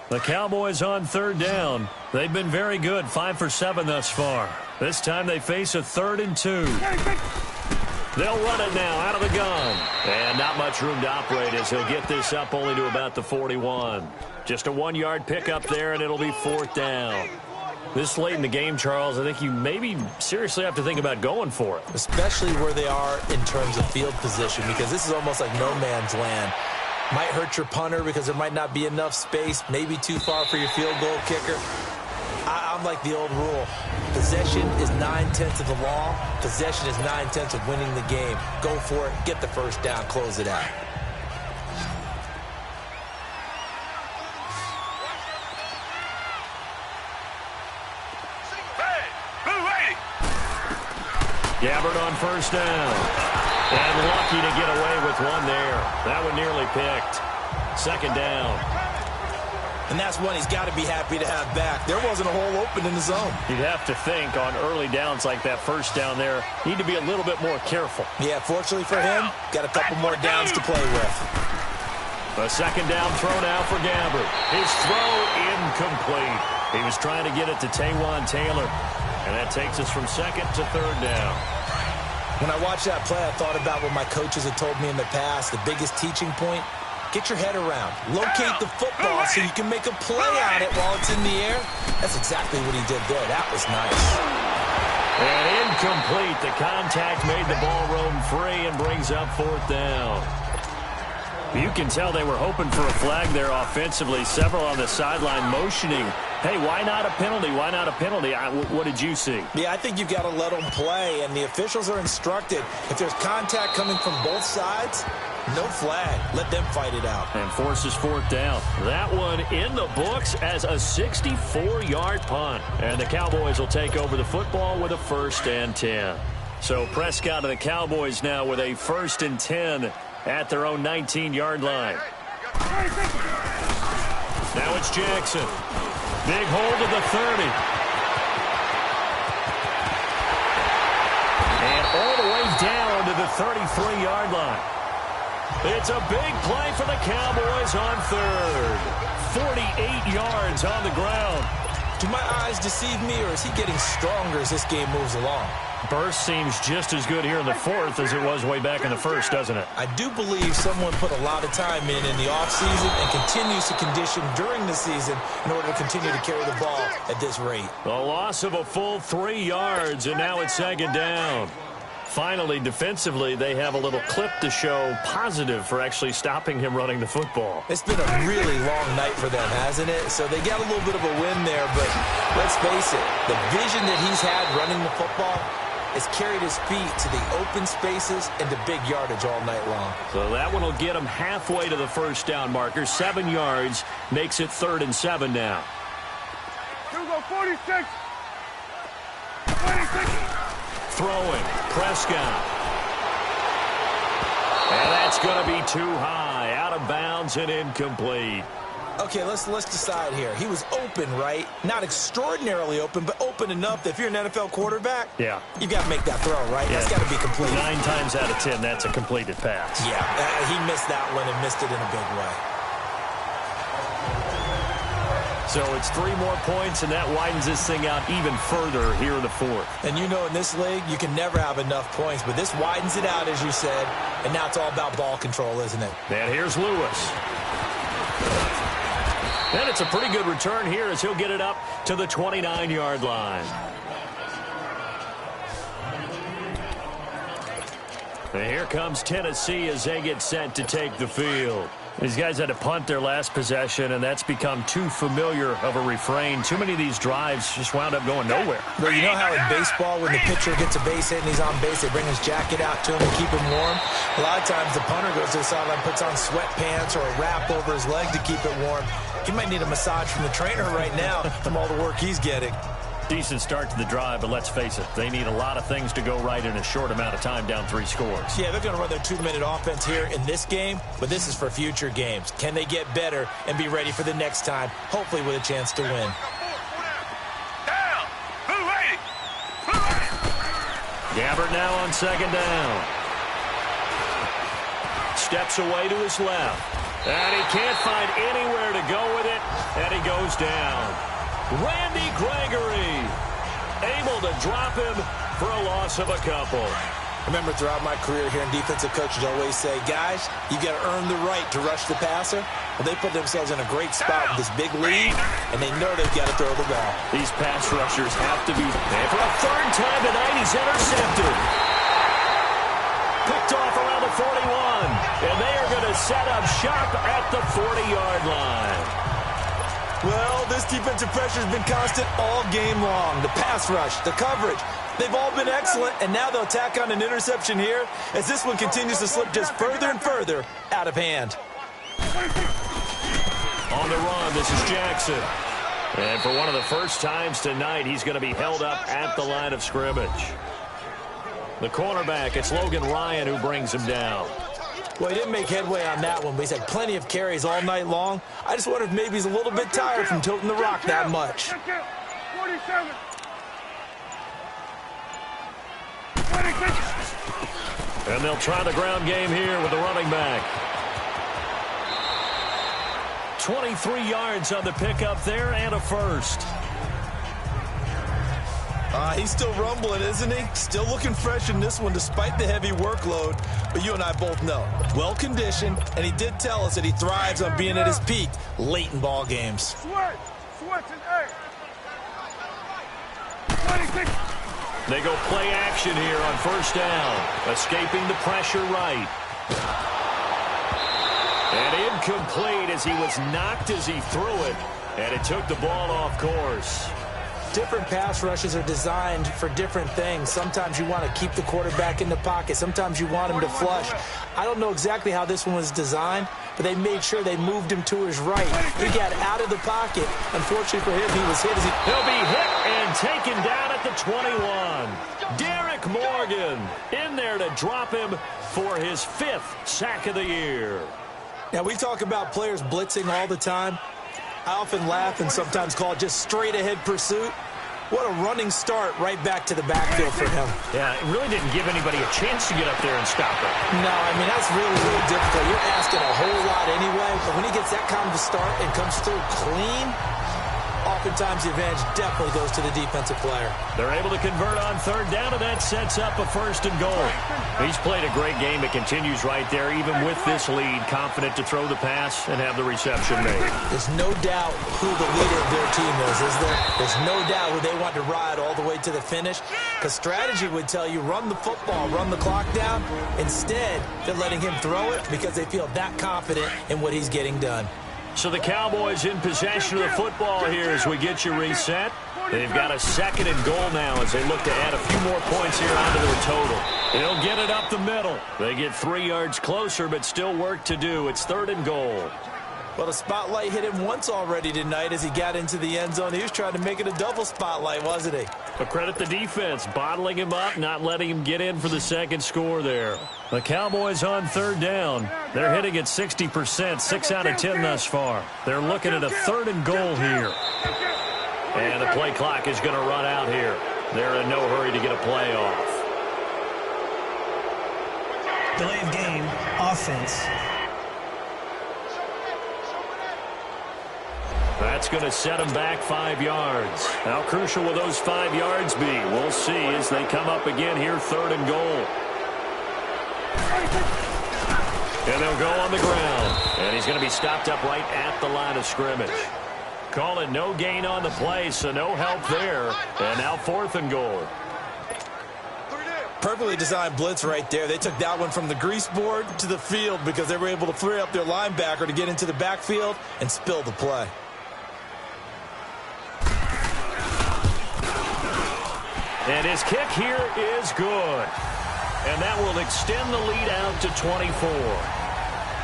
The Cowboys on 3rd down. They've been very good, 5 for 7 thus far. This time they face a 3rd and 2. They'll run it now out of the gun. And not much room to operate as he'll get this up only to about the 41. Just a 1-yard pickup there, and it'll be 4th down. This late in the game, Charles, I think you maybe seriously have to think about going for it. Especially where they are in terms of field position, because this is almost like no man's land. Might hurt your punter because there might not be enough space, maybe too far for your field goal kicker. I'm like the old rule. Possession is 9/10 of the law. Possession is 9/10 of winning the game. Go for it, get the first down, close it out. Gabbard on 1st down. And lucky to get away with one there. That one nearly picked. 2nd down. And that's one he's got to be happy to have back. There wasn't a hole open in the zone. You'd have to think on early downs like that 1st down there, need to be a little bit more careful. Yeah, fortunately for him, got a couple more downs to play with. A 2nd down throw now for Gabbard. His throw incomplete. He was trying to get it to Taywan Taylor. And that takes us from 2nd to 3rd down. When I watched that play, I thought about what my coaches had told me in the past. The biggest teaching point, get your head around. Locate the football so you can make a play on it while it's in the air. That's exactly what he did there. That was nice. And incomplete. The contact made the ball roam free and brings up 4th down. You can tell they were hoping for a flag there offensively. Several on the sideline motioning. Hey, why not a penalty? Why not a penalty? What did you see? Yeah, I think you've got to let them play, and the officials are instructed. If there's contact coming from both sides, no flag. Let them fight it out. And forces 4th down. That one in the books as a 64-yard punt. And the Cowboys will take over the football with a 1st and 10. So Prescott and the Cowboys now with a 1st and 10 at their own 19-yard line. Now it's Jackson. Big hold of the 30. And all the way down to the 33-yard line. It's a big play for the Cowboys on 3rd. 48 yards on the ground. Do my eyes deceive me, or is he getting stronger as this game moves along? Burst seems just as good here in the 4th as it was way back in the 1st, doesn't it? I do believe someone put a lot of time in the offseason and continues to condition during the season in order to continue to carry the ball at this rate. The loss of a full 3 yards, and now it's 2nd down. Finally, defensively, they have a little clip to show positive for actually stopping him running the football. It's been a really long night for them, hasn't it? So they got a little bit of a win there, but let's face it, the vision that he's had running the football has carried his feet to the open spaces and the big yardage all night long. So that one will get him halfway to the 1st down marker. 7 yards makes it 3rd and 7 now. Here we go, 46. 46. Throwing, Prescott. And that's going to be too high, out of bounds and incomplete. Okay, let's decide here. He was open, right? Not extraordinarily open, but open enough that if you're an NFL quarterback, yeah, you got to make that throw, right? Yeah. That's got to be complete. 9 times out of 10, that's a completed pass. Yeah, he missed that one and missed it in a big way. So it's 3 more points, and that widens this thing out even further here in the fourth. And you know, in this league, you can never have enough points, but this widens it out, as you said, and now it's all about ball control, isn't it? And here's Lewis. And it's a pretty good return here as he'll get it up to the 29-yard line. And here comes Tennessee as they get set to take the field. These guys had to punt their last possession, and that's become too familiar of a refrain. Too many of these drives just wound up going nowhere. But you know how in baseball, when the pitcher gets a base hit and he's on base, they bring his jacket out to him to keep him warm? A lot of times the punter goes to the sideline, puts on sweatpants or a wrap over his leg to keep it warm. He might need a massage from the trainer right now from all the work he's getting. Decent start to the drive, but let's face it, they need a lot of things to go right in a short amount of time, down 3 scores. Yeah, they're going to run their 2-minute offense here in this game, but this is for future games. Can they get better and be ready for the next time, hopefully with a chance to win? Gabbert now on 2nd down. Steps away to his left. And he can't find anywhere to go with it, and he goes down. Randy Gregory able to drop him for a loss of a couple. Remember, throughout my career here in defensive coaches always say, guys, you got to earn the right to rush the passer. Well, they put themselves in a great spot with this big lead, and they know they've got to throw the ball. These pass rushers have to be. And for a 3rd time tonight, he's intercepted. Picked off around the 41, and they are going to set up shop at the 40-yard line. Well, this defensive pressure has been constant all game long. The pass rush, the coverage, they've all been excellent, and now they'll tack on an interception here as this one continues to slip just further and further out of hand. On the run, this is Jackson. And for one of the first times tonight, he's going to be held up at the line of scrimmage. The cornerback, it's Logan Ryan who brings him down. Well, he didn't make headway on that one, but he's had plenty of carries all night long. I just wonder if maybe he's a little bit tired from toting the rock that much. 47. And they'll try the ground game here with the running back. 23 yards on the pickup there and a first. He's still rumbling, isn't he? Still looking fresh in this one despite the heavy workload. But you and I both know, well-conditioned, and he did tell us that he thrives on being at his peak late in ball games. They go play action here on 1st down, escaping the pressure right. And incomplete as he was knocked as he threw it, and it took the ball off course. Different pass rushes are designed for different things. Sometimes you want to keep the quarterback in the pocket. Sometimes you want him to flush. I don't know exactly how this one was designed, but they made sure they moved him to his right. He got out of the pocket. Unfortunately for him, he was hit. He'll be hit and taken down at the 21. Derek Morgan in there to drop him for his 5th sack of the year. Now, we talk about players blitzing all the time. I often laugh and sometimes call it just straight-ahead pursuit. What a running start right back to the backfield for him. Yeah, it really didn't give anybody a chance to get up there and stop it. No, I mean, that's really, really difficult. You're asking a whole lot anyway, but when he gets that kind of a start and comes through clean, oftentimes the advantage definitely goes to the defensive player. They're able to convert on 3rd down, and that sets up a 1st and goal. He's played a great game. It continues right there, even with this lead, confident to throw the pass and have the reception made. There's no doubt who the leader of their team is there? There's no doubt who they want to ride all the way to the finish, because strategy would tell you run the football, run the clock down. Instead, they're letting him throw it because they feel that confident in what he's getting done. So the Cowboys in possession of the football here as we get you reset. They've got a 2nd and goal now as they look to add a few more points here onto their total. They'll get it up the middle. They get 3 yards closer, but still work to do. It's 3rd and goal. Well, the spotlight hit him once already tonight as he got into the end zone. He was trying to make it a double spotlight, wasn't he? But credit the defense, bottling him up, not letting him get in for the 2nd score there. The Cowboys on 3rd down. They're hitting at 60%, 6 out of 10 thus far. They're looking at a 3rd and goal here. And the play clock is going to run out here. They're in no hurry to get a play off. Delay of game, offense. That's going to set them back 5 yards. How crucial will those 5 yards be? We'll see as they come up again here, 3rd and goal. And they'll go on the ground. And he's going to be stopped up right at the line of scrimmage. Calling no gain on the play, so no help there. And now 4th and goal. Perfectly designed blitz right there. They took that one from the grease board to the field because they were able to free up their linebacker to get into the backfield and spill the play. And his kick here is good. And that will extend the lead out to 24.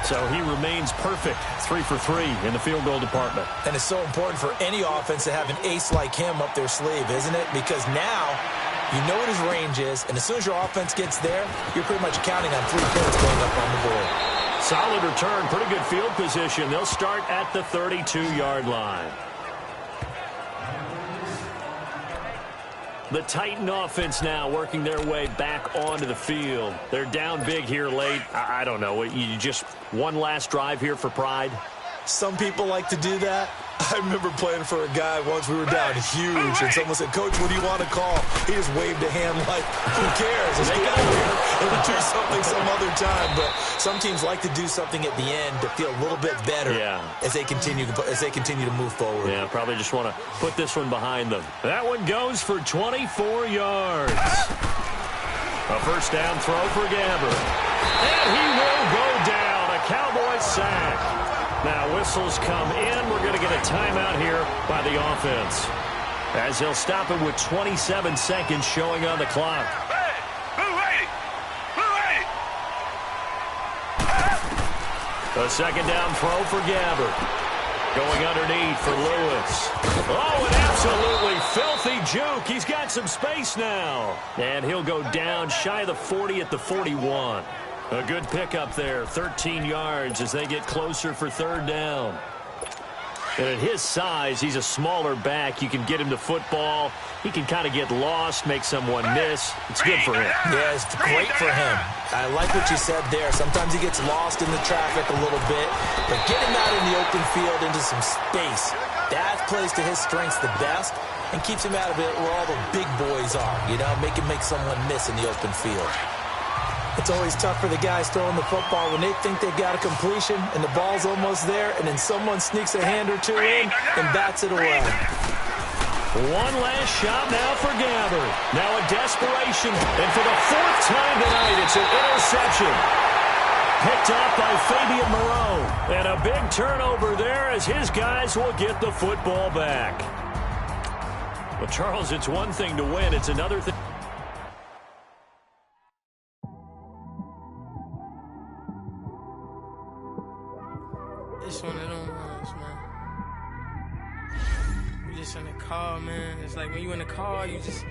So he remains perfect, 3 for 3 in the field goal department. And it's so important for any offense to have an ace like him up their sleeve, isn't it? Because now you know what his range is, and as soon as your offense gets there, you're pretty much counting on 3 points going up on the board. Solid return, pretty good field position. They'll start at the 32-yard line. The Titan offense now working their way back onto the field. They're down big here late. I don't know. You just one last drive here for pride? Some people like to do that. I remember playing for a guy once. We were down huge, and someone said, "Coach, what do you want to call?" He just waved a hand like, who cares? Let's get out of here and do something some other time. But some teams like to do something at the end to feel a little bit better as they continue to move forward. Yeah, probably just want to put this one behind them. That one goes for 24 yards. A first down throw for Gabbert. And he will go down. A Cowboys sack. Now whistles come in. We're going to get a timeout here by the offense, as he'll stop it with 27 seconds showing on the clock. A second down throw for Gabbert. Going underneath for Lewis. Oh, an absolutely filthy juke. He's got some space now. And he'll go down shy of the 40 at the 41. A good pickup there, 13 yards as they get closer for 3rd down. And at his size, he's a smaller back. You can get him to football. He can kind of get lost, make someone miss. It's good for him. Yeah, it's great for him. I like what you said there. Sometimes he gets lost in the traffic a little bit, but get him out in the open field into some space. That plays to his strengths the best and keeps him out of it where all the big boys are. You know, make someone miss in the open field. It's always tough for the guys throwing the football when they think they got a completion and the ball's almost there, and then someone sneaks a hand or two in and bats it away. One last shot now for Gabbert. Now a desperation, and for the 4th time tonight, it's an interception. Picked off by Fabian Moreau. And a big turnover there as his guys will get the football back. Well, Charles, it's one thing to win. It's another thing. It's one of them ones, man. You just in the car, man. It's like when you in the car, you just